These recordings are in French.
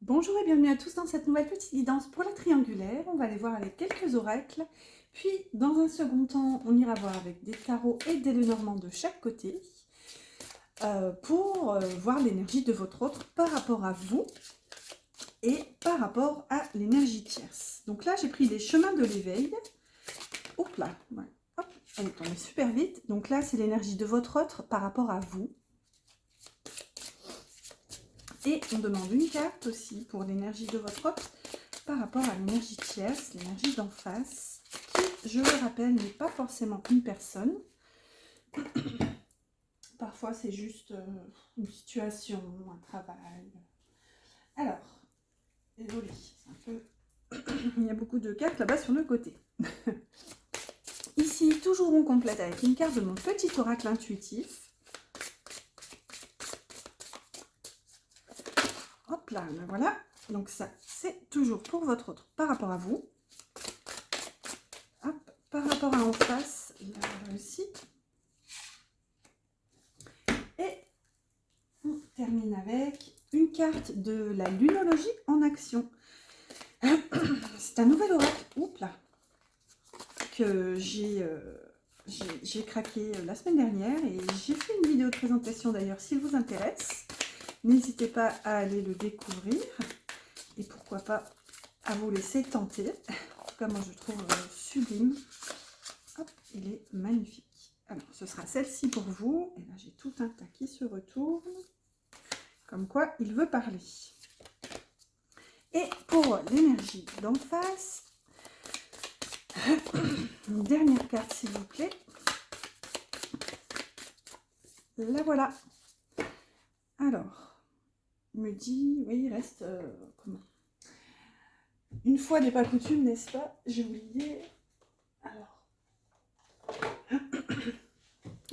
Bonjour et bienvenue à tous dans cette nouvelle petite guidance pour la triangulaire. On va aller voir avec quelques oracles. Puis, dans un second temps, on ira voir avec des tarots et des Lenormand de chaque côté pour voir l'énergie de votre autre par rapport à vous et par rapport à l'énergie tierce. Donc là, j'ai pris les chemins de l'éveil. Hop là, ouais. Hop, elle est tombée super vite. Donc là, c'est l'énergie de votre autre par rapport à vous. Et on demande une carte aussi pour l'énergie de votre autre par rapport à l'énergie tierce, l'énergie d'en face, qui, je le rappelle, n'est pas forcément une personne. Parfois, c'est juste une situation, un travail. Alors, désolé, c'est un peu... Il y a beaucoup de cartes là-bas sur le côté. Ici, toujours on complète avec une carte de mon petit oracle intuitif. Hop là, ben voilà. Donc ça, c'est toujours pour votre autre par rapport à vous. Hop, par rapport à en face, là aussi. Et on termine avec une carte de la lunologie en action. C'est un nouvel oracle, oups là, que j'ai craqué la semaine dernière et j'ai fait une vidéo de présentation d'ailleurs s'il vous intéresse. N'hésitez pas à aller le découvrir et pourquoi pas à vous laisser tenter. En tout cas, moi je trouve sublime. Hop, il est magnifique. Alors, ce sera celle-ci pour vous. Et là, j'ai tout un tas qui se retourne. Comme quoi, il veut parler. Et pour l'énergie d'en face, une dernière carte s'il vous plaît. La voilà. Alors, il me dit, oui, il reste, comment? Une fois n'est pas coutume, n'est-ce pas? J'ai oublié. Alors,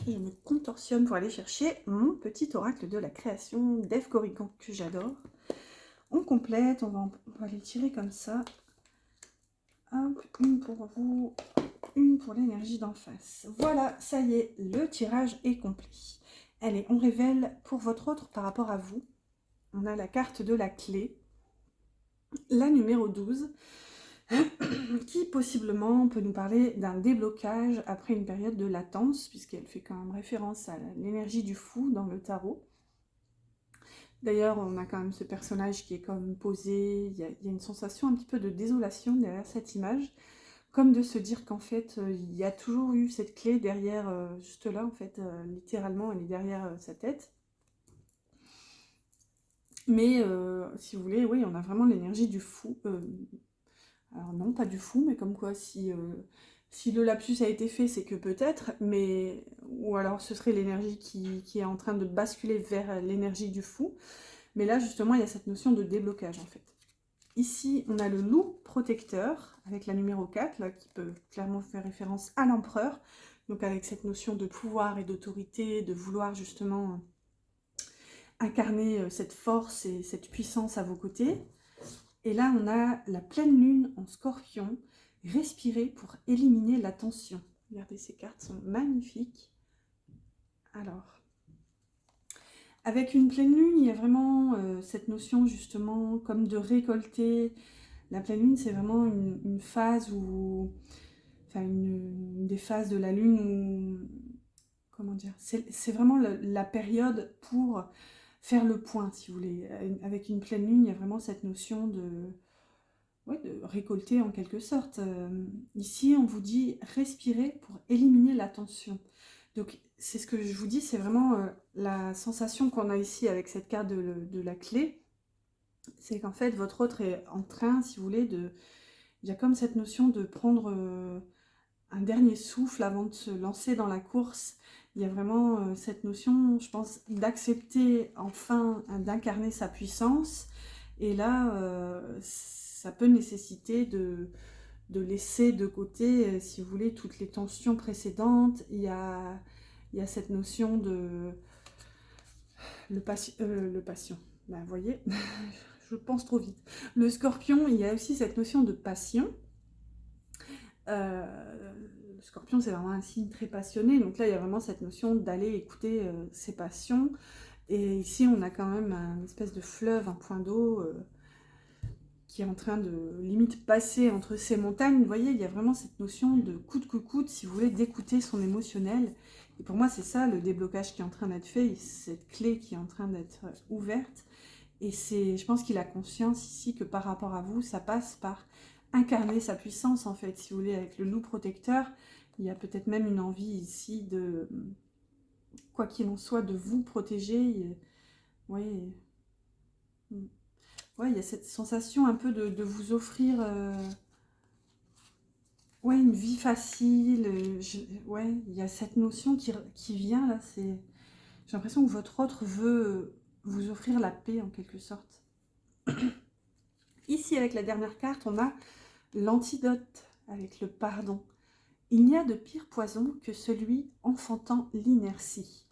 je me contorsionne pour aller chercher mon petit oracle de la création d'Eve Corrigan que j'adore. On complète, on va les tirer comme ça. Hop, une pour vous, une pour l'énergie d'en face. Voilà, ça y est, le tirage est complet. Allez, on révèle pour votre autre par rapport à vous. On a la carte de la clé, la numéro 12, qui possiblement peut nous parler d'un déblocage après une période de latence, puisqu'elle fait quand même référence à l'énergie du fou dans le tarot. D'ailleurs, on a quand même ce personnage qui est comme posé, il y a une sensation un petit peu de désolation derrière cette image, comme de se dire qu'en fait, il y a toujours eu cette clé derrière, juste là, en fait, littéralement, elle est derrière sa tête. Mais, si vous voulez, oui, on a vraiment l'énergie du fou. Alors non, pas du fou, mais comme quoi, si le lapsus a été fait, c'est que peut-être, mais... Ou alors ce serait l'énergie qui est en train de basculer vers l'énergie du fou. Mais là, justement, il y a cette notion de déblocage, en fait. Ici, on a le loup protecteur, avec la numéro 4, là, qui peut clairement faire référence à l'empereur. Donc avec cette notion de pouvoir et d'autorité, de vouloir justement incarner cette force et cette puissance à vos côtés. Et là, on a la pleine lune en scorpion. Respirez pour éliminer la tension. Regardez, ces cartes sont magnifiques. Alors, avec une pleine lune, il y a vraiment cette notion justement comme de récolter. La pleine lune, c'est vraiment une phase où... Enfin, une des phases de la lune où... Comment dire? C'est vraiment la période pour faire le point, si vous voulez. Avec une pleine lune, il y a vraiment cette notion de... Ouais, de récolter en quelque sorte. Ici, on vous dit respirer pour éliminer la tension. Donc, c'est ce que je vous dis, c'est vraiment la sensation qu'on a ici avec cette carte de la clé. C'est qu'en fait, votre autre est en train, si vous voulez, de... Il y a comme cette notion de prendre un dernier souffle avant de se lancer dans la course. Il y a vraiment cette notion, je pense, d'accepter enfin d'incarner sa puissance. Et là, ça peut nécessiter de laisser de côté, si vous voulez, toutes les tensions précédentes. Il y a cette notion de... Le patient. Ben, vous voyez, je pense trop vite. Le scorpion, il y a aussi cette notion de passion. Le scorpion, c'est vraiment un signe très passionné. Donc là, il y a vraiment cette notion d'aller écouter ses passions. Et ici, on a quand même une espèce de fleuve, un point d'eau qui est en train de limite passer entre ces montagnes. Vous voyez, il y a vraiment cette notion de coûte que coûte, si vous voulez, d'écouter son émotionnel. Et pour moi, c'est ça le déblocage qui est en train d'être fait, cette clé qui est en train d'être ouverte. Et je pense qu'il a conscience ici que par rapport à vous, ça passe par incarner sa puissance, en fait, si vous voulez, avec le loup protecteur. Il y a peut-être même une envie ici de, quoi qu'il en soit, de vous protéger. Oui. Ouais, il y a cette sensation un peu de vous offrir ouais, une vie facile. Ouais, il y a cette notion qui vient là. J'ai l'impression que votre autre veut vous offrir la paix en quelque sorte. Ici, avec la dernière carte, on a l'antidote avec le pardon. Il n'y a de pire poison que celui enfantant l'inertie.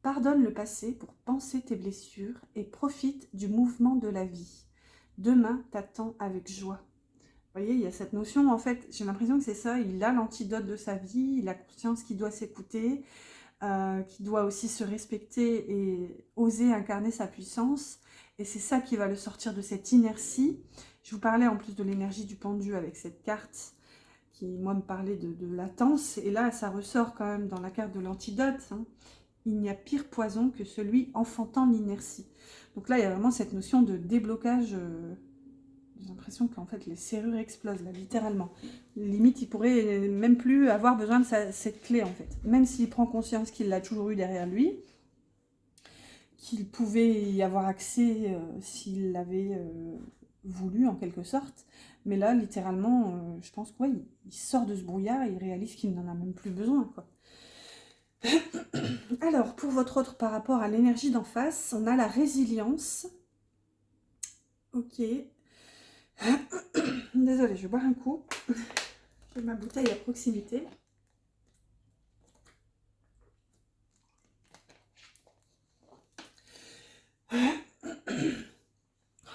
Pardonne le passé pour panser tes blessures et profite du mouvement de la vie. Demain t'attend avec joie. Vous voyez, il y a cette notion, en fait, j'ai l'impression que c'est ça, il a l'antidote de sa vie, il a conscience qu'il doit s'écouter, qu'il doit aussi se respecter et oser incarner sa puissance. Et c'est ça qui va le sortir de cette inertie. Je vous parlais en plus de l'énergie du pendu avec cette carte qui, moi, me parlait de latence. Et là, ça ressort quand même dans la carte de l'antidote. Hein. Il n'y a pire poison que celui enfantant l'inertie. Donc là, il y a vraiment cette notion de déblocage. J'ai l'impression qu'en fait, les serrures explosent, là, littéralement. Limite, il pourrait même plus avoir besoin de cette clé, en fait. Même s'il prend conscience qu'il l'a toujours eu derrière lui, qu'il pouvait y avoir accès s'il l'avait voulu, en quelque sorte. Mais là, littéralement, je pense qu'il il sort de ce brouillard et il réalise qu'il n'en a même plus besoin, quoi. Alors, pour votre autre par rapport à l'énergie d'en face, on a la résilience. Ok. Désolée, je vais boire un coup. J'ai ma bouteille à proximité.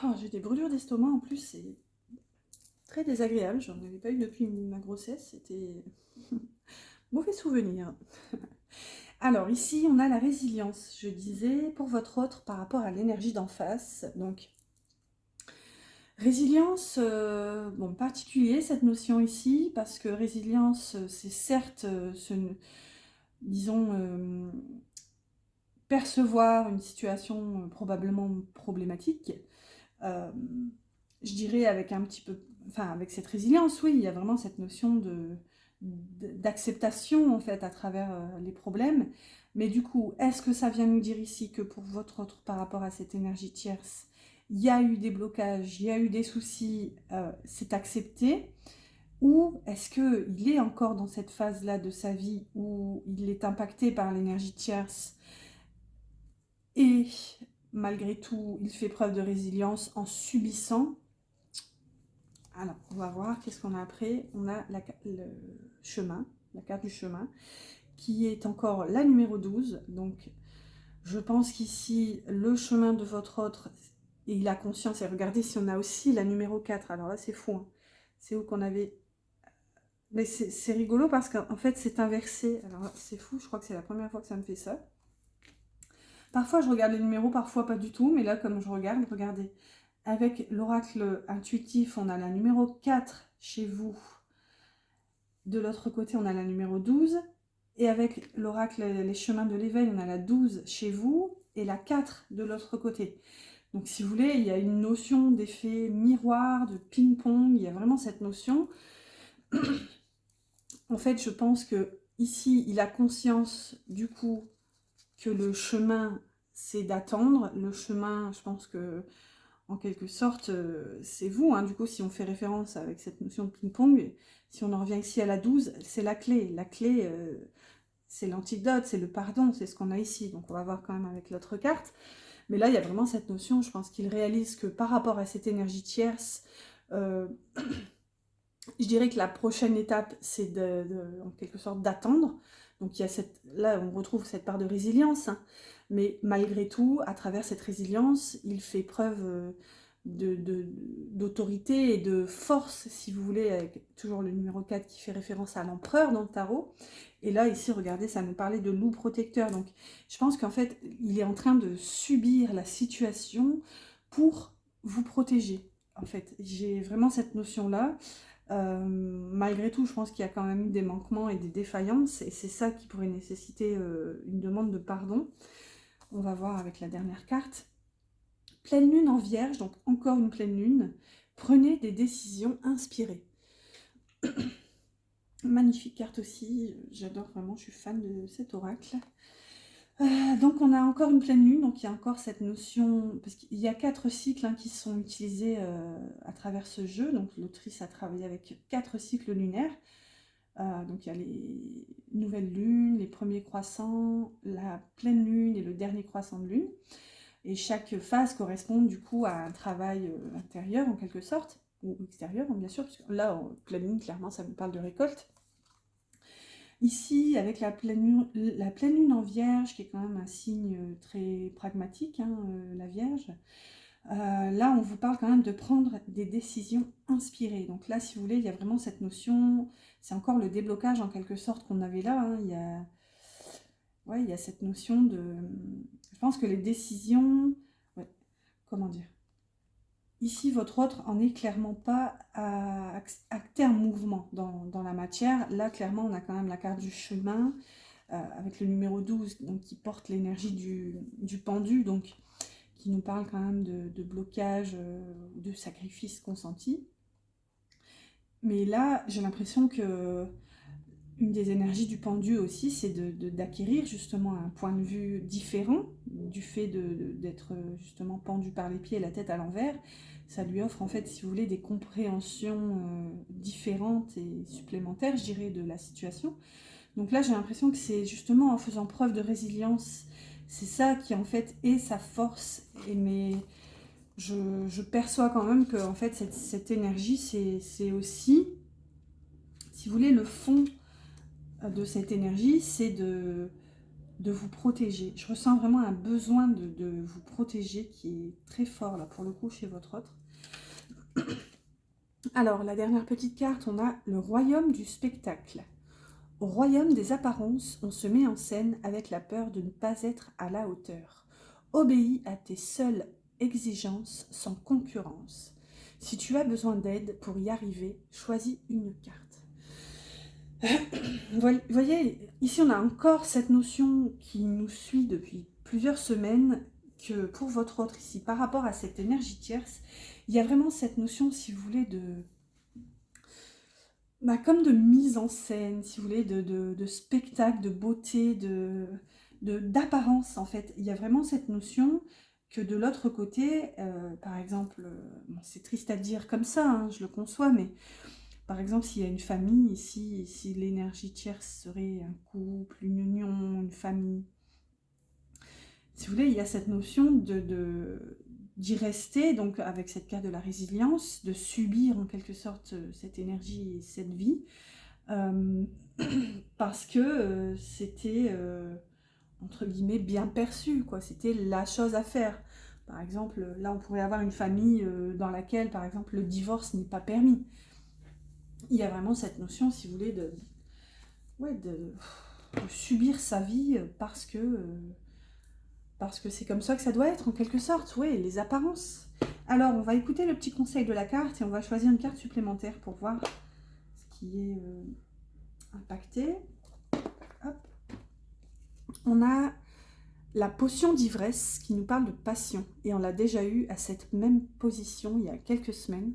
Oh, j'ai des brûlures d'estomac en plus, c'est très désagréable. J'en avais pas eu depuis ma grossesse, c'était mauvais souvenir. Alors ici, on a la résilience, je disais, pour votre autre par rapport à l'énergie d'en face. Donc, résilience, bon, particulier cette notion ici, parce que résilience, c'est certes, disons, percevoir une situation probablement problématique, je dirais avec un petit peu, enfin avec cette résilience, oui, il y a vraiment cette notion d'acceptation en fait à travers les problèmes. Mais du coup, est-ce que ça vient nous dire ici que pour votre autre par rapport à cette énergie tierce, il y a eu des blocages, il y a eu des soucis, c'est accepté? Ou est-ce qu'il est encore dans cette phase-là de sa vie où il est impacté par l'énergie tierce et malgré tout, il fait preuve de résilience en subissant? Alors, on va voir qu'est-ce qu'on a après. On a le chemin, la carte du chemin, qui est encore la numéro 12. Donc, je pense qu'ici, le chemin de votre autre, et il a conscience. Et regardez si on a aussi la numéro 4. Alors là, c'est fou. Hein. C'est où qu'on avait... Mais c'est rigolo parce qu'en fait, c'est inversé. Alors, c'est fou. Je crois que c'est la première fois que ça me fait ça. Parfois, je regarde les numéros, parfois pas du tout. Mais là, comme je regarde, regardez. Avec l'oracle intuitif, on a la numéro 4 chez vous. De l'autre côté, on a la numéro 12. Et avec l'oracle les chemins de l'éveil, on a la 12 chez vous et la 4 de l'autre côté. Donc si vous voulez, il y a une notion d'effet miroir, de ping-pong. Il y a vraiment cette notion. En fait, je pense que ici, il a conscience du coup que le chemin, c'est d'attendre. Le chemin, je pense que en quelque sorte, c'est vous. Hein. Du coup, si on fait référence avec cette notion de ping-pong, si on en revient ici à la 12, c'est la clé. La clé, c'est l'antidote, c'est le pardon, c'est ce qu'on a ici. Donc, on va voir quand même avec l'autre carte. Mais là, il y a vraiment cette notion, je pense qu'il réalise que par rapport à cette énergie tierce, je dirais que la prochaine étape, c'est en quelque sorte d'attendre. Donc, il y a là, on retrouve cette part de résilience. Hein. Mais malgré tout, à travers cette résilience, il fait preuve d'autorité et de force, si vous voulez, avec toujours le numéro 4 qui fait référence à l'empereur dans le tarot. Et là, ici, regardez, ça nous parlait de loup protecteur. Donc, je pense qu'en fait, il est en train de subir la situation pour vous protéger. en fait. J'ai vraiment cette notion-là. Malgré tout, je pense qu'il y a quand même eu des manquements et des défaillances, et c'est ça qui pourrait nécessiter une demande de pardon. On va voir avec la dernière carte. Pleine lune en Vierge, donc encore une pleine lune. Prenez des décisions inspirées. Magnifique carte aussi, j'adore vraiment, je suis fan de cet oracle. Donc on a encore une pleine lune, donc il y a encore cette notion, parce qu'il y a 4 cycles qui sont utilisés à travers ce jeu, donc l'autrice a travaillé avec 4 cycles lunaires. Donc il y a les nouvelles lunes, les premiers croissants, la pleine lune et le dernier croissant de lune. Et chaque phase correspond du coup à un travail intérieur en quelque sorte, ou extérieur bien sûr, parce que là, pleine lune, clairement, ça vous parle de récolte. Ici, avec la pleine lune en Vierge, qui est quand même un signe très pragmatique, la Vierge, là, on vous parle quand même de prendre des décisions inspirées. Donc là, si vous voulez, il y a vraiment cette notion, c'est encore le déblocage en quelque sorte qu'on avait là. Il y a cette notion de... Je pense que les décisions... Ouais, comment dire? Ici, votre autre en est clairement pas à acter un mouvement dans la matière. Là, clairement, on a quand même la carte du chemin avec le numéro 12, donc, qui porte l'énergie du pendu, donc qui nous parle quand même de blocage, de sacrifice consenti. Mais là, j'ai l'impression que une des énergies du pendu aussi, c'est d'acquérir justement un point de vue différent du fait d'être justement pendu par les pieds et la tête à l'envers. Ça lui offre en fait, si vous voulez, des compréhensions différentes et supplémentaires, je dirais, de la situation. Donc là, j'ai l'impression que c'est justement en faisant preuve de résilience, c'est ça qui en fait est sa force. Mais je perçois quand même que en fait, cette énergie, c'est aussi, si vous voulez, le fond de cette énergie, c'est de vous protéger. Je ressens vraiment un besoin de vous protéger qui est très fort là pour le coup chez votre autre. Alors la dernière petite carte, on a le royaume du spectacle. Au royaume des apparences, on se met en scène avec la peur de ne pas être à la hauteur. Obéis à tes seules exigences sans concurrence. Si tu as besoin d'aide pour y arriver, choisis une carte. Vous voyez, ici on a encore cette notion qui nous suit depuis plusieurs semaines, que pour votre autre ici, par rapport à cette énergie tierce, il y a vraiment cette notion, si vous voulez, comme de mise en scène, si vous voulez, de spectacle, de beauté, d'apparence en fait. Il y a vraiment cette notion que de l'autre côté, par exemple, bon, c'est triste à dire comme ça, je le conçois, mais par exemple, s'il y a une famille ici, si l'énergie tierce serait un couple, une union, une famille, si vous voulez, il y a cette notion d'y rester, donc avec cette carte de la résilience, de subir en quelque sorte cette énergie et cette vie, parce que c'était, entre guillemets, bien perçu, quoi. C'était la chose à faire. Par exemple, là, on pourrait avoir une famille dans laquelle, par exemple, le divorce n'est pas permis. Il y a vraiment cette notion, si vous voulez, de subir sa vie parce que c'est comme ça que ça doit être, en quelque sorte. Oui, les apparences. Alors, on va écouter le petit conseil de la carte et on va choisir une carte supplémentaire pour voir ce qui est impacté. Hop. On a la potion d'ivresse qui nous parle de passion et on l'a déjà eu à cette même position il y a quelques semaines.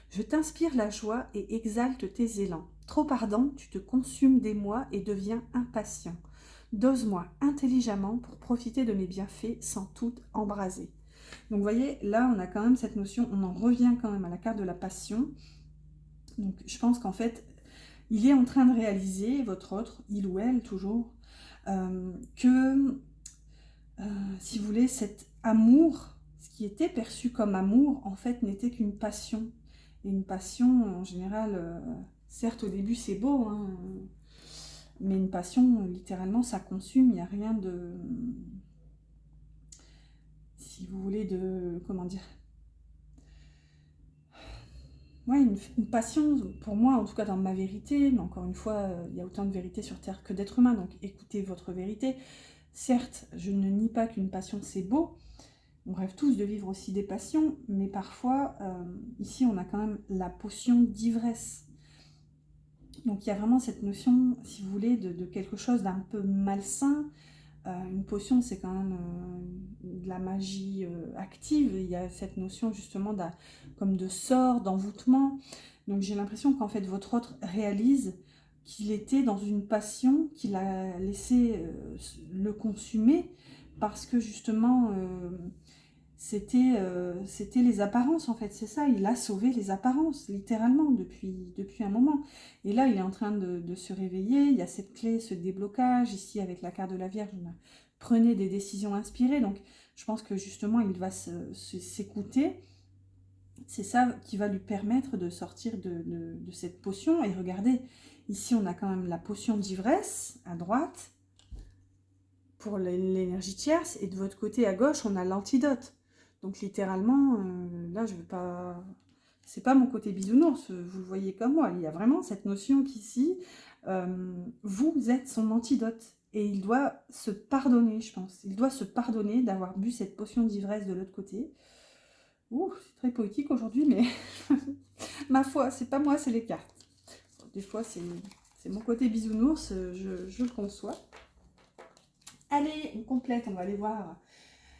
Je t'inspire la joie et exalte tes élans. Trop ardent, tu te consumes d'émoi et deviens impatient. Dose-moi intelligemment pour profiter de mes bienfaits sans tout embraser. Donc vous voyez, là on a quand même cette notion, on en revient quand même à la carte de la passion. Donc je pense qu'en fait, il est en train de réaliser, votre autre, il ou elle toujours, que, si vous voulez, cet amour, ce qui était perçu comme amour, en fait n'était qu'une passion. Et une passion, en général, certes au début c'est beau, mais une passion, littéralement, ça consume, il n'y a rien de... Si vous voulez, de... Comment dire? Ouais, une passion, pour moi, en tout cas dans ma vérité, mais encore une fois, il y a autant de vérité sur Terre que d'êtres humains, donc écoutez votre vérité. Certes, je ne nie pas qu'une passion c'est beau, on rêve tous de vivre aussi des passions, mais parfois, ici, on a quand même la potion d'ivresse. Donc il y a vraiment cette notion, si vous voulez, de quelque chose d'un peu malsain. Une potion, c'est quand même de la magie active. Il y a cette notion justement comme de sort, d'envoûtement. Donc j'ai l'impression qu'en fait votre hôte réalise qu'il était dans une passion, qu'il a laissé le consumer parce que justement c'était les apparences en fait, c'est ça, il a sauvé les apparences littéralement depuis un moment. Et là il est en train de se réveiller, il y a cette clé, ce déblocage ici avec la carte de la Vierge, prenez des décisions inspirées, donc je pense que justement il va s'écouter. C'est ça qui va lui permettre de sortir de cette potion. Et regardez, ici on a quand même la potion d'ivresse à droite pour l'énergie tierce, et de votre côté à gauche on a l'antidote. Donc littéralement, là je veux pas... C'est pas mon côté bisounours, vous le voyez comme moi. Il y a vraiment cette notion qu'ici, vous êtes son antidote. Et il doit se pardonner, je pense. Il doit se pardonner d'avoir bu cette potion d'ivresse de l'autre côté. Ouh, c'est très poétique aujourd'hui, mais ma foi, c'est pas moi, c'est les cartes. Des fois, c'est mon côté bisounours, je le conçois. Allez, on complète, on va aller voir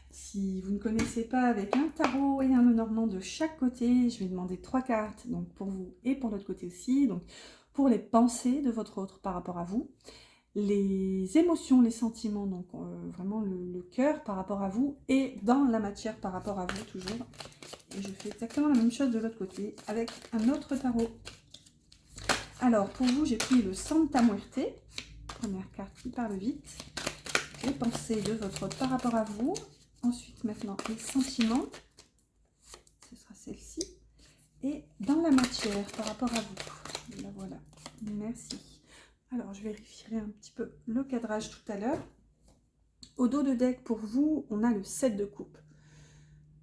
si vous ne connaissez pas avec un tarot et un Lenormand de chaque côté. Je vais demander 3 cartes, donc pour vous et pour l'autre côté aussi. Donc pour les pensées de votre autre par rapport à vous, les émotions, les sentiments, donc vraiment le cœur par rapport à vous, et dans la matière par rapport à vous toujours. Et je fais exactement la même chose de l'autre côté avec un autre tarot. Alors pour vous, j'ai pris le Santa Muerte, première carte qui parle vite. Les pensées de votre autre par rapport à vous. Ensuite, maintenant, les sentiments. Ce sera celle-ci. Et dans la matière, par rapport à vous. Là, voilà. Merci. Alors, je vérifierai un petit peu le cadrage tout à l'heure. Au dos de deck, pour vous, on a le 7 de coupe.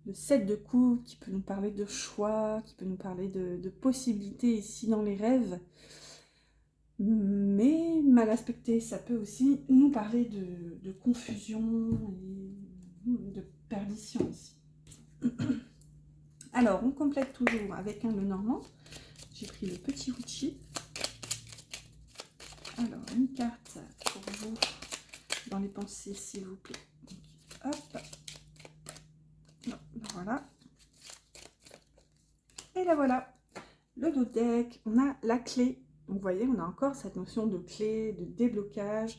Le 7 de coupe qui peut nous parler de choix, qui peut nous parler de possibilités ici dans les rêves. Mais mal aspecté, ça peut aussi nous parler de confusion et de perdition ici. Alors, on complète toujours avec un Lenormand. J'ai pris le petit Witchy. Alors, une carte pour vous dans les pensées, s'il vous plaît. Donc, hop. Non, voilà. Et là, voilà. Le dos de deck, on a la clé. Donc, vous voyez, on a encore cette notion de clé, de déblocage.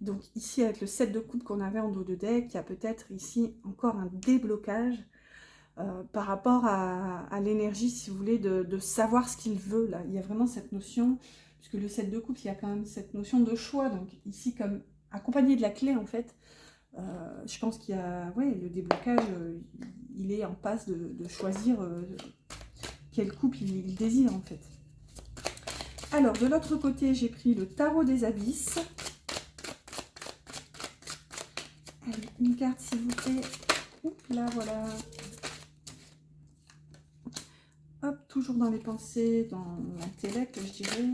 Donc, ici, avec le 7 de coupe qu'on avait en dos de deck, il y a peut-être ici encore un déblocage par rapport à l'énergie, si vous voulez, de savoir ce qu'il veut. Là, il y a vraiment cette notion, puisque le 7 de coupe, il y a quand même cette notion de choix. Donc, ici, comme accompagné de la clé, en fait, je pense qu'il y a, ouais, le déblocage, il est en passe de choisir quel couple il désire, en fait. Alors, de l'autre côté, j'ai pris le tarot des abysses. Allez, une carte, s'il vous plaît. Oups, là, voilà. Hop, toujours dans les pensées, dans l'intellect, je dirais.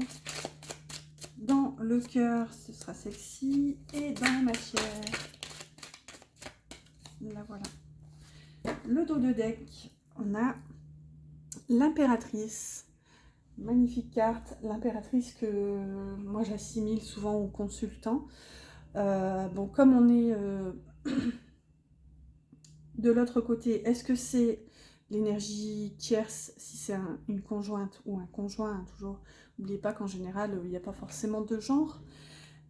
Dans le cœur, ce sera celle-ci. Et dans la matière, là, voilà. Le dos de deck, on a l'impératrice. Magnifique carte, l'impératrice que moi j'assimile souvent au consultant. Bon, comme on est de l'autre côté, est-ce que c'est l'énergie tierce, si c'est une conjointe ou un conjoint, toujours, n'oubliez pas qu'en général, il n'y a pas forcément de genre.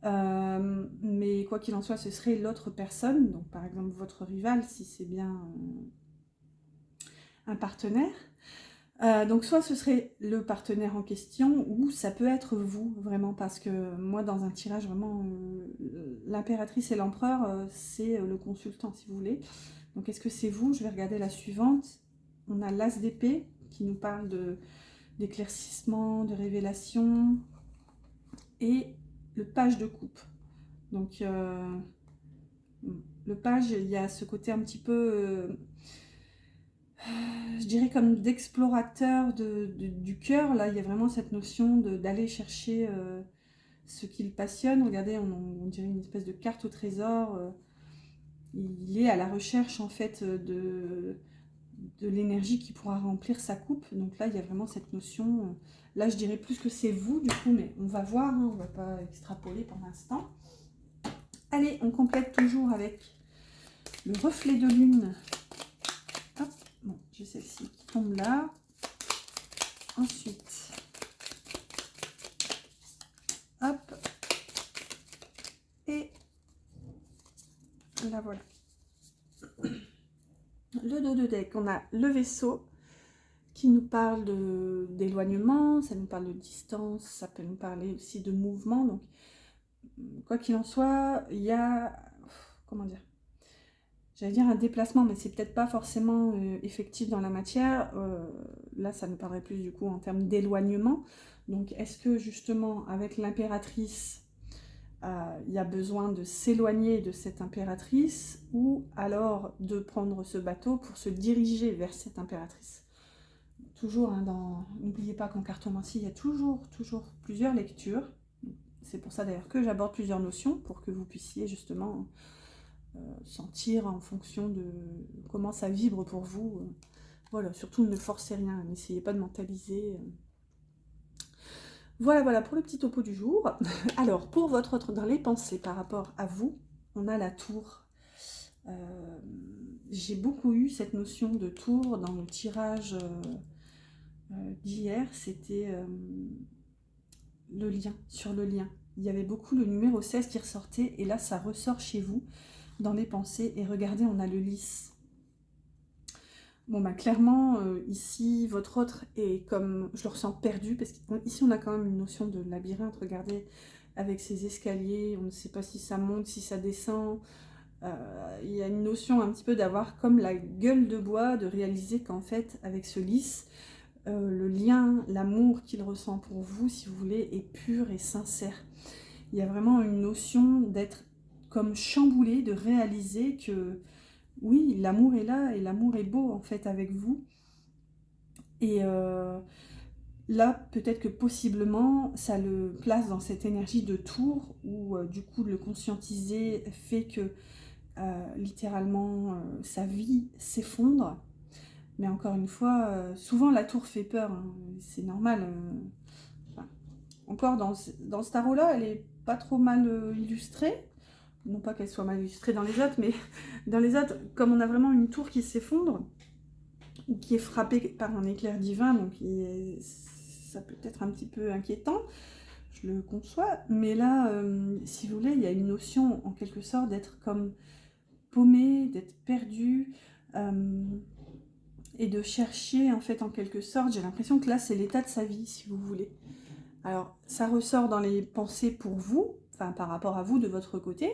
Mais quoi qu'il en soit, ce serait l'autre personne, donc par exemple votre rival, si c'est bien un partenaire. Donc soit ce serait le partenaire en question, ou ça peut être vous, vraiment, parce que moi dans un tirage, vraiment, l'impératrice et l'empereur, c'est le consultant, si vous voulez. Donc est-ce que c'est vous? Je vais regarder la suivante. On a l'as d'épée, qui nous parle d'éclaircissement, de révélation, et le page de coupe. Donc le page, il y a ce côté un petit peu... je dirais comme d'explorateur du cœur. Là, il y a vraiment cette notion d'aller chercher ce qui le passionne. Regardez, on dirait une espèce de carte au trésor. il est à la recherche en fait de l'énergie qui pourra remplir sa coupe. Donc là, il y a vraiment cette notion. Là, je dirais plus que c'est vous, du coup, mais on va voir, hein, on ne va pas extrapoler pour l'instant. Allez, on complète toujours avec le reflet de lune. Hop, bon, j'ai celle-ci qui tombe là. Ensuite, hop, et là voilà. Le dos de deck, on a le vaisseau qui nous parle d'éloignement, ça nous parle de distance, ça peut nous parler aussi de mouvement. Donc, quoi qu'il en soit, il y a, comment dire, j'allais dire un déplacement, mais c'est peut-être pas forcément effectif dans la matière. Là, ça nous parlerait plus du coup en termes d'éloignement. Donc, est-ce que justement, avec l'impératrice, il y a besoin de s'éloigner de cette impératrice ou alors de prendre ce bateau pour se diriger vers cette impératrice? Toujours, hein, n'oubliez pas qu'en cartomancie, il y a toujours plusieurs lectures. C'est pour ça d'ailleurs que j'aborde plusieurs notions, pour que vous puissiez justement sentir en fonction de comment ça vibre pour vous. Voilà, surtout ne forcez rien, n'essayez pas de mentaliser. Voilà pour le petit topo du jour. Alors, pour votre autre dans les pensées par rapport à vous, on a la tour. J'ai beaucoup eu cette notion de tour dans le tirage d'hier, c'était le lien, sur le lien. Il y avait beaucoup le numéro 16 qui ressortait, et là ça ressort chez vous dans les pensées. Et regardez, on a le lys. Bon bah clairement, ici, votre autre est comme, je le ressens perdu, parce qu'ici on a quand même une notion de labyrinthe, regardez, avec ces escaliers, on ne sait pas si ça monte, si ça descend. Il y a une notion un petit peu d'avoir comme la gueule de bois, de réaliser qu'en fait, avec ce lys, le lien, l'amour qu'il ressent pour vous, si vous voulez, est pur et sincère. Il y a vraiment une notion d'être comme chamboulé, de réaliser que oui, l'amour est là et l'amour est beau en fait avec vous. Et là, peut-être que possiblement, ça le place dans cette énergie de tour où du coup, le conscientiser fait que littéralement, sa vie s'effondre. Mais encore une fois, souvent la tour fait peur, hein, c'est normal. Enfin, encore dans ce tarot-là, elle est pas trop mal illustrée. Non pas qu'elle soit mal illustrée dans les autres, mais dans les autres, comme on a vraiment une tour qui s'effondre, ou qui est frappée par un éclair divin, donc ça peut être un petit peu inquiétant, je le conçois. Mais là, si vous voulez, il y a une notion en quelque sorte d'être comme paumé, d'être perdu, et de chercher en fait en quelque sorte, j'ai l'impression que là c'est l'état de sa vie si vous voulez. Alors ça ressort dans les pensées pour vous, enfin par rapport à vous de votre côté,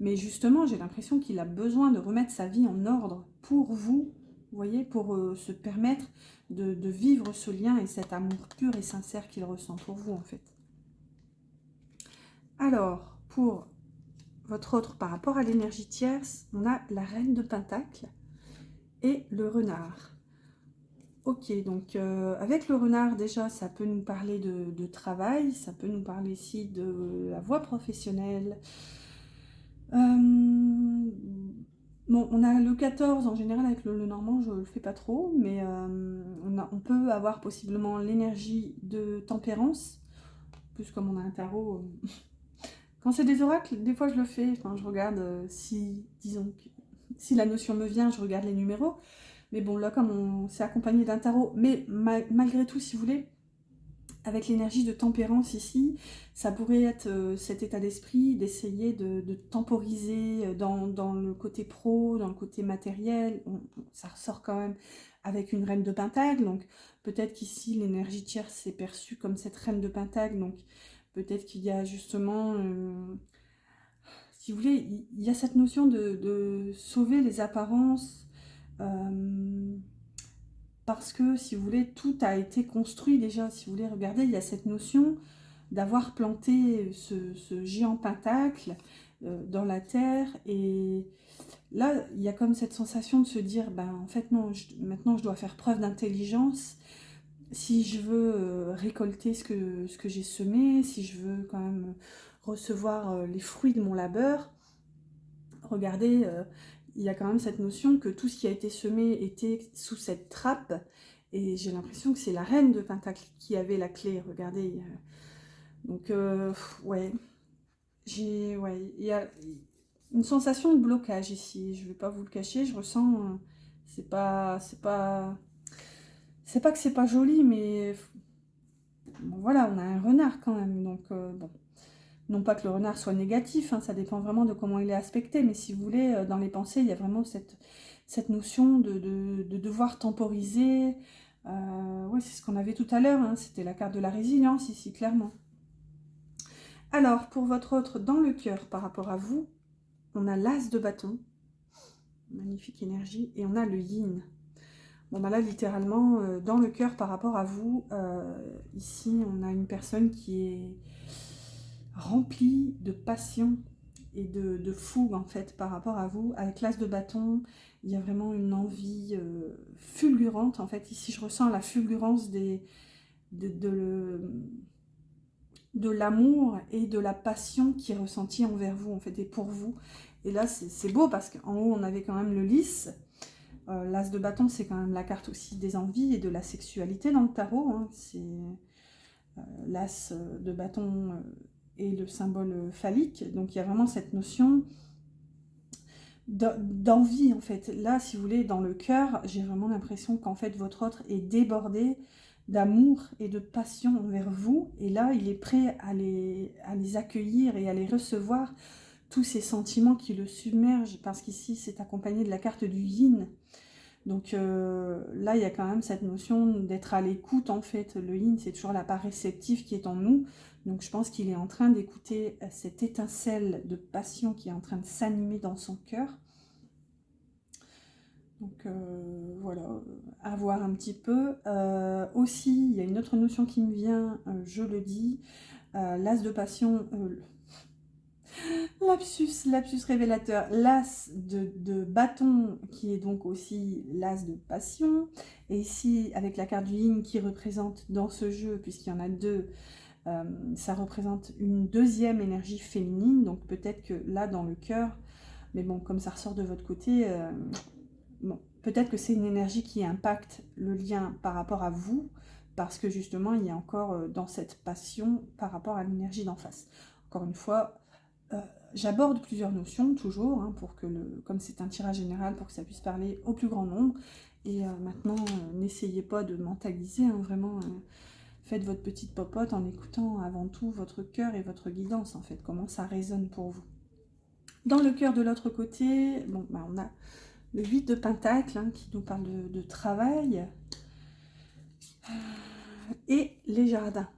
mais justement j'ai l'impression qu'il a besoin de remettre sa vie en ordre pour vous, vous voyez, pour se permettre de vivre ce lien et cet amour pur et sincère qu'il ressent pour vous en fait. Alors pour votre autre par rapport à l'énergie tierce, on a la reine de Pentacle et le renard. Ok, donc avec le renard, déjà, ça peut nous parler de travail, ça peut nous parler ici de la voie professionnelle. Bon, on a le 14 en général avec le normand, je le fais pas trop, mais on peut avoir possiblement l'énergie de tempérance, plus comme on a un tarot. Quand c'est des oracles, des fois je le fais, enfin, je regarde si, disons, si la notion me vient, je regarde les numéros. Mais bon, là, comme on s'est accompagné d'un tarot, mais malgré tout, si vous voulez, avec l'énergie de tempérance ici, ça pourrait être cet état d'esprit d'essayer de temporiser dans le côté pro, dans le côté matériel. Ça ressort quand même avec une reine de Pentacle, donc peut-être qu'ici, l'énergie tierce est perçue comme cette reine de Pentacle, donc peut-être qu'il y a justement... si vous voulez, il y a cette notion de sauver les apparences, parce que, si vous voulez, tout a été construit déjà. Si vous voulez, regardez, il y a cette notion d'avoir planté ce géant pentacle dans la terre. Et là, il y a comme cette sensation de se dire, ben, en fait, non, maintenant, je dois faire preuve d'intelligence. Si je veux récolter ce que j'ai semé, si je veux quand même recevoir les fruits de mon labeur, regardez, il y a quand même cette notion que tout ce qui a été semé était sous cette trappe. Et j'ai l'impression que c'est la reine de Pentacle qui avait la clé. Regardez. Donc, ouais. Il y a une sensation de blocage ici. Je ne vais pas vous le cacher. Je ressens... c'est pas que c'est pas joli, mais... Bon, voilà, on a un renard quand même. Donc, bon. Non pas que le renard soit négatif, hein, ça dépend vraiment de comment il est aspecté. Mais si vous voulez, dans les pensées, il y a vraiment cette notion de devoir temporiser. Oui, c'est ce qu'on avait tout à l'heure, hein, c'était la carte de la résilience ici, clairement. Alors, pour votre autre, dans le cœur, par rapport à vous, on a l'as de bâton, magnifique énergie, et on a le yin. Bon, bah là, littéralement, dans le cœur, par rapport à vous, ici, on a une personne qui est remplie de passion et de fougue, en fait, par rapport à vous. Avec l'as de bâton, il y a vraiment une envie fulgurante. En fait, ici, je ressens la fulgurance de l'amour et de la passion qui est ressentie envers vous, en fait, et pour vous. Et là, c'est beau parce qu'en haut, on avait quand même le lys. L'as de bâton, c'est quand même la carte aussi des envies et de la sexualité dans le tarot. Hein. C'est l'as de bâton et le symbole phallique. Donc, il y a vraiment cette notion d'envie, en fait. Là, si vous voulez, dans le cœur, j'ai vraiment l'impression qu'en fait, votre autre est débordé d'amour et de passion envers vous. Et là, il est prêt à les accueillir et à les recevoir, tous ces sentiments qui le submergent, parce qu'ici, c'est accompagné de la carte du yin. Donc là, il y a quand même cette notion d'être à l'écoute, en fait. Le yin, c'est toujours la part réceptive qui est en nous. Donc je pense qu'il est en train d'écouter cette étincelle de passion qui est en train de s'animer dans son cœur. Donc voilà, à voir un petit peu. Aussi, il y a une autre notion qui me vient, je le dis, l'as de passion, lapsus révélateur, l'as de bâton qui est donc aussi l'as de passion. Et ici, avec la carte du yin qui représente dans ce jeu, puisqu'il y en a deux, ça représente une deuxième énergie féminine. Donc peut-être que là, dans le cœur, mais bon, comme ça ressort de votre côté... bon, peut-être que c'est une énergie qui impacte le lien par rapport à vous, parce que justement, il y a encore dans cette passion par rapport à l'énergie d'en face. Encore une fois, j'aborde plusieurs notions, toujours, hein, pour que comme c'est un tirage général, pour que ça puisse parler au plus grand nombre. Et maintenant, n'essayez pas de mentaliser, hein, vraiment, faites votre petite popote en écoutant avant tout votre cœur et votre guidance, en fait, comment ça résonne pour vous. Dans le cœur de l'autre côté, bon, bah, on a le 8 de Pentacle, hein, qui nous parle de travail. Et les jardins.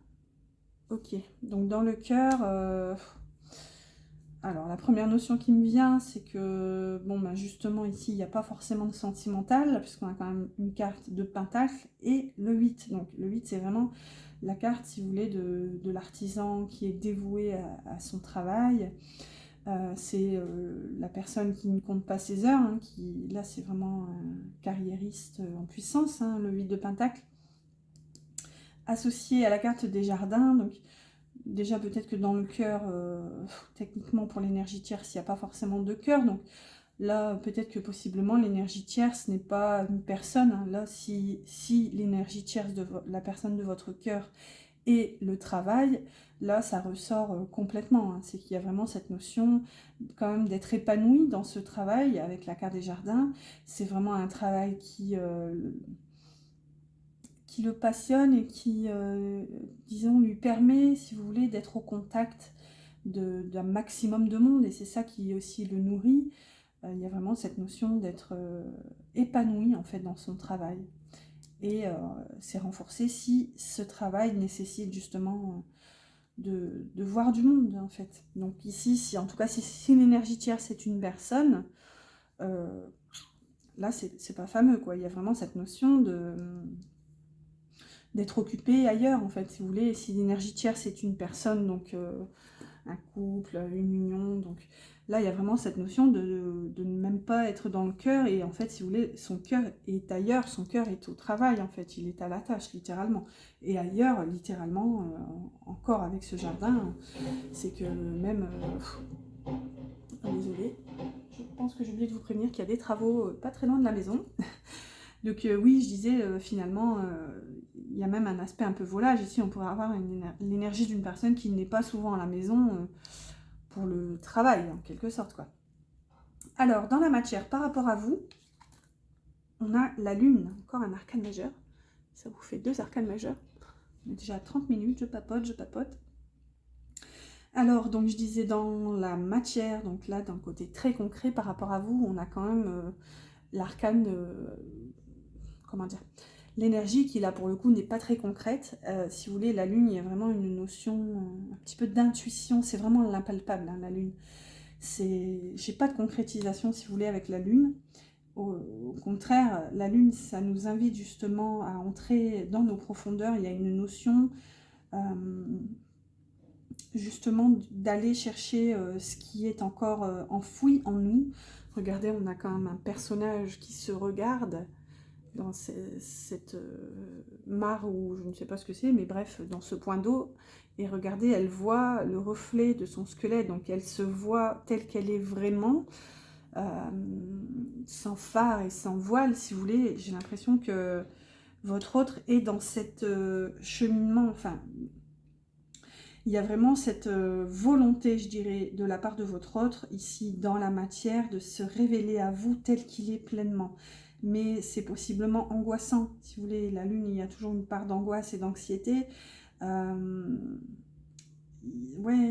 Ok, donc dans le cœur... alors, la première notion qui me vient, c'est que, bon, bah, justement, ici, il n'y a pas forcément de sentimental, puisqu'on a quand même une carte de Pentacle et le 8. Donc, le 8, c'est vraiment la carte, si vous voulez, de l'artisan qui est dévoué à son travail. C'est la personne qui ne compte pas ses heures, hein, qui, là, c'est vraiment un carriériste en puissance, hein, le 8 de Pentacle. Associé à la carte des jardins, donc... Déjà, peut-être que dans le cœur, techniquement, pour l'énergie tierce, il n'y a pas forcément de cœur. Donc là, peut-être que possiblement, l'énergie tierce n'est pas une personne. Hein. Là, si l'énergie tierce de la personne de votre cœur est le travail, là, ça ressort complètement. Hein. C'est qu'il y a vraiment cette notion quand même d'être épanoui dans ce travail avec la carte des jardins. C'est vraiment un travail qui le passionne et qui, disons, lui permet, si vous voulez, d'être au contact d'un maximum de monde. Et c'est ça qui aussi le nourrit. Il y a vraiment cette notion d'être épanoui, en fait, dans son travail. Et c'est renforcé si ce travail nécessite justement de voir du monde, en fait. Donc ici, en tout cas, si l'énergie tierce c'est une personne, là, c'est pas fameux, quoi. Il y a vraiment cette notion d'être occupé ailleurs, en fait, si vous voulez. Si l'énergie tierce c'est une personne, donc un couple, une union, donc là, il y a vraiment cette notion de ne même pas être dans le cœur, et en fait, si vous voulez, son cœur est ailleurs, son cœur est au travail, en fait, il est à la tâche, littéralement. Et ailleurs, littéralement, encore avec ce jardin, c'est que même... désolée, je pense que j'ai oublié de vous prévenir qu'il y a des travaux pas très loin de la maison. Donc oui, je disais, finalement, il y a même un aspect un peu volage. Ici, on pourrait avoir l'énergie d'une personne qui n'est pas souvent à la maison pour le travail, en quelque sorte, quoi. Alors, dans la matière, par rapport à vous, on a la Lune, encore un arcane majeur. Ça vous fait 2 arcanes majeurs. On est déjà à 30 minutes, je papote, je papote. Alors, donc je disais dans la matière, donc là, d'un côté très concret, par rapport à vous, on a quand même l'arcane, comment dire, l'énergie qui là pour le coup n'est pas très concrète. Si vous voulez, la Lune, il y a vraiment une notion, un petit peu d'intuition, c'est vraiment l'impalpable, hein, la Lune. J'ai pas de concrétisation, si vous voulez, avec la Lune. Au contraire, la Lune, ça nous invite justement à entrer dans nos profondeurs. Il y a une notion justement d'aller chercher ce qui est encore enfoui en nous. Regardez, on a quand même un personnage qui se regarde dans cette mare, ou je ne sais pas ce que c'est, mais bref, dans ce point d'eau. Et regardez, elle voit le reflet de son squelette, donc elle se voit telle qu'elle est vraiment, sans phare et sans voile, si vous voulez. J'ai l'impression que votre autre est dans cette cheminement, enfin, il y a vraiment cette volonté, je dirais, de la part de votre autre, ici, dans la matière, de se révéler à vous tel qu'il est pleinement. Mais c'est possiblement angoissant, si vous voulez. La Lune, il y a toujours une part d'angoisse et d'anxiété. Ouais,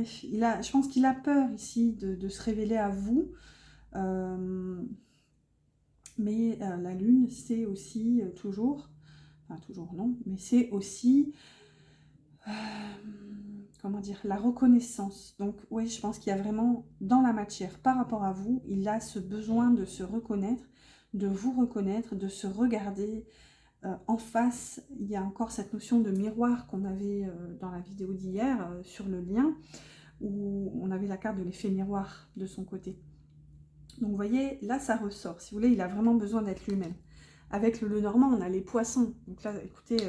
je pense qu'il a peur, ici, de se révéler à vous. Mais la Lune, c'est aussi toujours... Enfin, toujours non, mais c'est aussi... comment dire, la reconnaissance. Donc oui, je pense qu'il y a vraiment dans la matière, par rapport à vous, il a ce besoin de se reconnaître, de vous reconnaître, de se regarder en face. Il y a encore cette notion de miroir qu'on avait dans la vidéo d'hier sur le lien, où on avait la carte de l'effet miroir de son côté. Donc vous voyez, là ça ressort. Si vous voulez, il a vraiment besoin d'être lui-même. Avec le Lenormand, on a les poissons. Donc là, écoutez,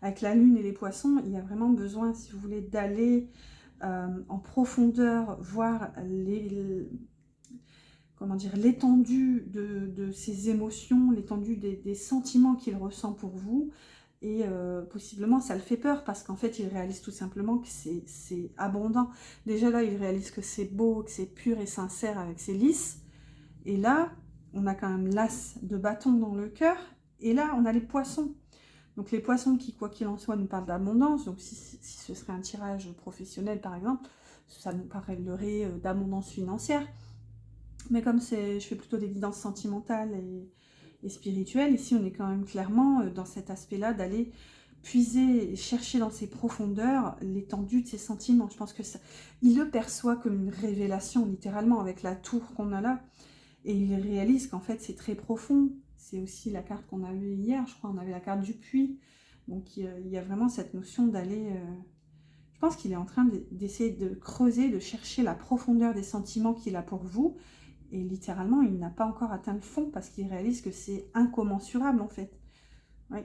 avec la Lune et les poissons, il y a vraiment besoin, si vous voulez, d'aller en profondeur, voir comment dire, l'étendue de ses émotions, l'étendue des sentiments qu'il ressent pour vous. Et possiblement, ça le fait peur parce qu'en fait, il réalise tout simplement que c'est abondant. Déjà là, il réalise que c'est beau, que c'est pur et sincère avec ses lys. Et là, on a quand même l'as de bâton dans le cœur. Et là, on a les poissons. Donc les poissons qui, quoi qu'il en soit, nous parlent d'abondance. Donc si ce serait un tirage professionnel, par exemple, ça nous parlerait d'abondance financière. Mais comme je fais plutôt des guidances sentimentales et spirituelles, ici, on est quand même clairement dans cet aspect-là d'aller puiser et chercher dans ses profondeurs l'étendue de ses sentiments. Je pense que il le perçoit comme une révélation, littéralement, avec la tour qu'on a là. Et il réalise qu'en fait, c'est très profond. C'est aussi la carte qu'on a vue hier, je crois, on avait la carte du puits. Donc il y a vraiment cette notion d'aller... je pense qu'il est en train d'essayer de creuser, de chercher la profondeur des sentiments qu'il a pour vous. Et littéralement, il n'a pas encore atteint le fond parce qu'il réalise que c'est incommensurable en fait. Oui.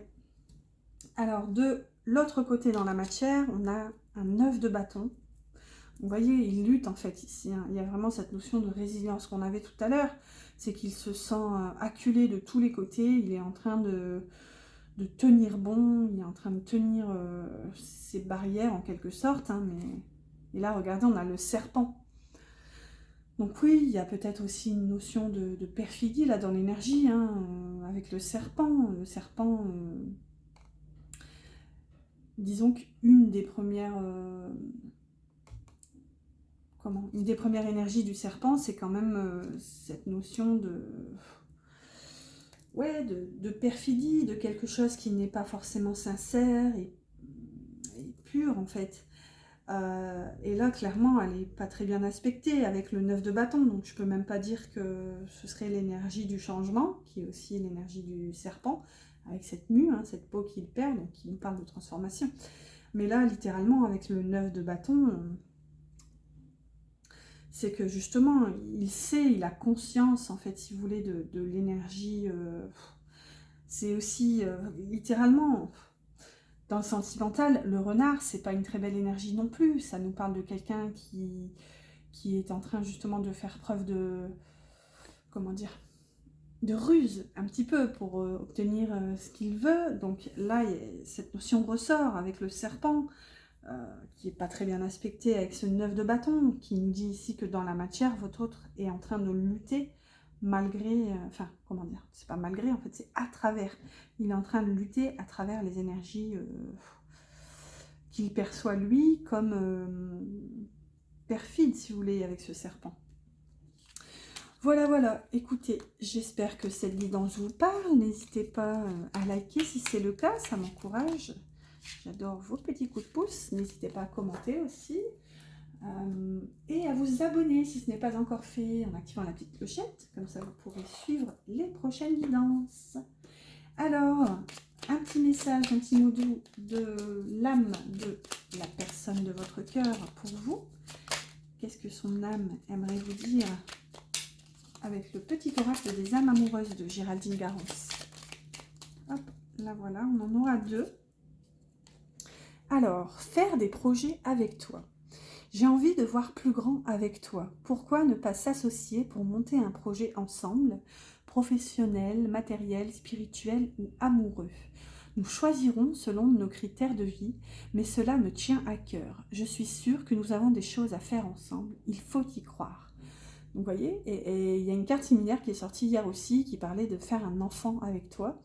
Alors de l'autre côté dans la matière, on a un 9 de bâton. Vous voyez, il lutte en fait ici. Hein. Il y a vraiment cette notion de résilience qu'on avait tout à l'heure. C'est qu'il se sent acculé de tous les côtés. Il est en train de tenir bon. Il est en train de tenir ses barrières en quelque sorte. Hein, et là, regardez, on a le serpent. Donc oui, il y a peut-être aussi une notion de perfidie là dans l'énergie. Hein, avec le serpent. Le serpent, disons qu'une des premières... une des premières énergies du serpent, c'est quand même cette notion de perfidie, de quelque chose qui n'est pas forcément sincère et pur en fait. Et là, clairement, elle n'est pas très bien aspectée avec le 9 de bâton, donc je peux même pas dire que ce serait l'énergie du changement, qui est aussi l'énergie du serpent, avec cette mue, hein, cette peau qu'il perd, donc qui nous parle de transformation. Mais là, littéralement, avec le 9 de bâton... c'est que justement, il sait, il a conscience, en fait, si vous voulez, de l'énergie. C'est aussi, littéralement, dans le sentimental, le renard, c'est pas une très belle énergie non plus. Ça nous parle de quelqu'un qui est en train justement de faire preuve comment dire, de ruse un petit peu pour obtenir ce qu'il veut. Donc là, cette notion ressort avec le serpent, qui n'est pas très bien aspecté avec ce 9 de bâton, qui nous dit ici que dans la matière, votre autre est en train de lutter malgré, enfin, comment dire, c'est pas malgré, en fait, c'est à travers. Il est en train de lutter à travers les énergies qu'il perçoit lui comme perfide, si vous voulez, avec ce serpent. Voilà, voilà, écoutez, j'espère que cette guidance vous parle. N'hésitez pas à liker si c'est le cas, ça m'encourage. J'adore vos petits coups de pouce. N'hésitez pas à commenter aussi. Et à vous abonner si ce n'est pas encore fait en activant la petite clochette. Comme ça, vous pourrez suivre les prochaines guidances. Alors, un petit message, un petit mot doux de l'âme de la personne de votre cœur pour vous. Qu'est-ce que son âme aimerait vous dire avec le petit oracle des âmes amoureuses de Géraldine Garance? Hop, là voilà, on en aura 2. Alors, faire des projets avec toi. J'ai envie de voir plus grand avec toi. Pourquoi ne pas s'associer pour monter un projet ensemble, professionnel, matériel, spirituel ou amoureux? Nous choisirons selon nos critères de vie, mais cela me tient à cœur. Je suis sûre que nous avons des choses à faire ensemble. Il faut y croire. Donc, vous voyez, et il y a une carte similaire qui est sortie hier aussi, qui parlait de faire un enfant avec toi.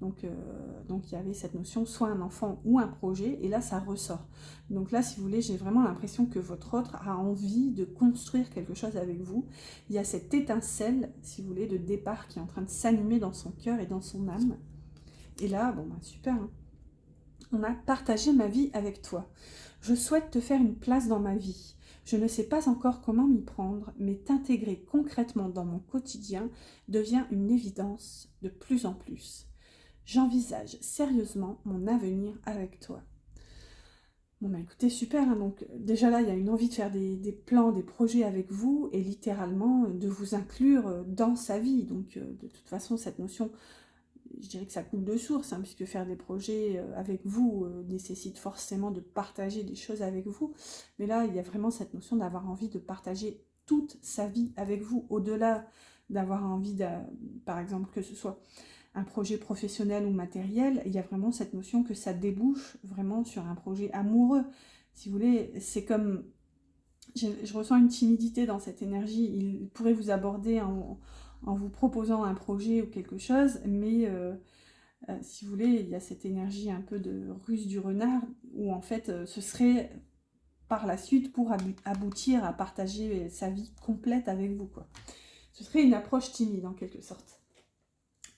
Donc il y avait cette notion, soit un enfant ou un projet, et là, ça ressort. Donc là, si vous voulez, j'ai vraiment l'impression que votre autre a envie de construire quelque chose avec vous. Il y a cette étincelle, si vous voulez, de départ qui est en train de s'animer dans son cœur et dans son âme. Et là, bon, bah, super, hein. On a partagé ma vie avec toi. Je souhaite te faire une place dans ma vie. Je ne sais pas encore comment m'y prendre, mais t'intégrer concrètement dans mon quotidien devient une évidence de plus en plus. J'envisage sérieusement mon avenir avec toi. Bon bah écoutez, super, hein. Donc déjà là, il y a une envie de faire des plans, des projets avec vous, et littéralement de vous inclure dans sa vie. Donc de toute façon, cette notion, je dirais que ça coule de source, hein, puisque faire des projets avec vous nécessite forcément de partager des choses avec vous. Mais là, il y a vraiment cette notion d'avoir envie de partager toute sa vie avec vous, au-delà d'avoir envie, par exemple, que ce soit un projet professionnel ou matériel, il y a vraiment cette notion que ça débouche vraiment sur un projet amoureux. Si vous voulez, c'est comme... Je ressens une timidité dans cette énergie. Il pourrait vous aborder en vous proposant un projet ou quelque chose, mais si vous voulez, il y a cette énergie un peu de ruse du renard, où en fait, ce serait par la suite pour aboutir à partager sa vie complète avec vous, quoi. Ce serait une approche timide, en quelque sorte.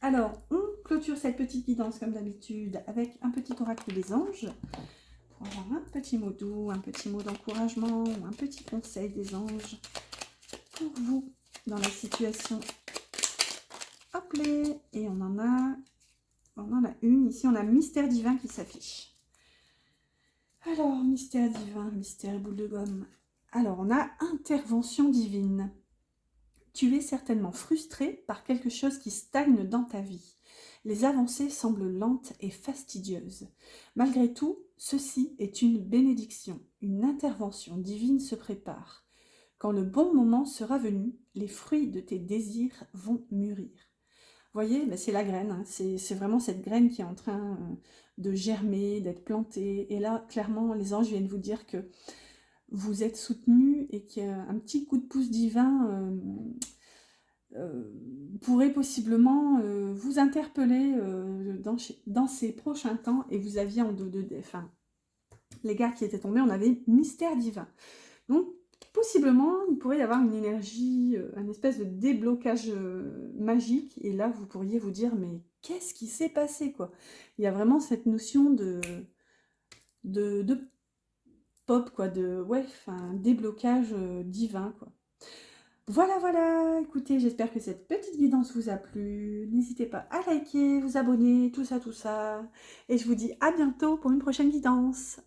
Alors, on clôture cette petite guidance comme d'habitude avec un petit oracle des anges pour avoir un petit mot doux, un petit mot d'encouragement ou un petit conseil des anges pour vous dans la situation. Hop là, et on en a une. Ici, on a mystère divin qui s'affiche. Alors, mystère divin, mystère boule de gomme. Alors, on a intervention divine. Tu es certainement frustré par quelque chose qui stagne dans ta vie. Les avancées semblent lentes et fastidieuses. Malgré tout, ceci est une bénédiction. Une intervention divine se prépare. Quand le bon moment sera venu, les fruits de tes désirs vont mûrir. Vous voyez, ben c'est la graine, hein. C'est vraiment cette graine qui est en train de germer, d'être plantée. Et là, clairement, les anges viennent vous dire que vous êtes soutenu et qu'il y a un petit coup de pouce divin pourrait possiblement vous interpeller dans ces prochains temps. Et vous aviez enfin, les gars qui étaient tombés, on avait mystère divin. Donc, possiblement, il pourrait y avoir une énergie, un espèce de déblocage magique. Et là, vous pourriez vous dire, mais qu'est-ce qui s'est passé, quoi? Il y a vraiment cette notion de pop, quoi, déblocage divin, quoi. Voilà, voilà, écoutez, j'espère que cette petite guidance vous a plu. N'hésitez pas à liker, vous abonner, tout ça, tout ça. Et je vous dis à bientôt pour une prochaine guidance.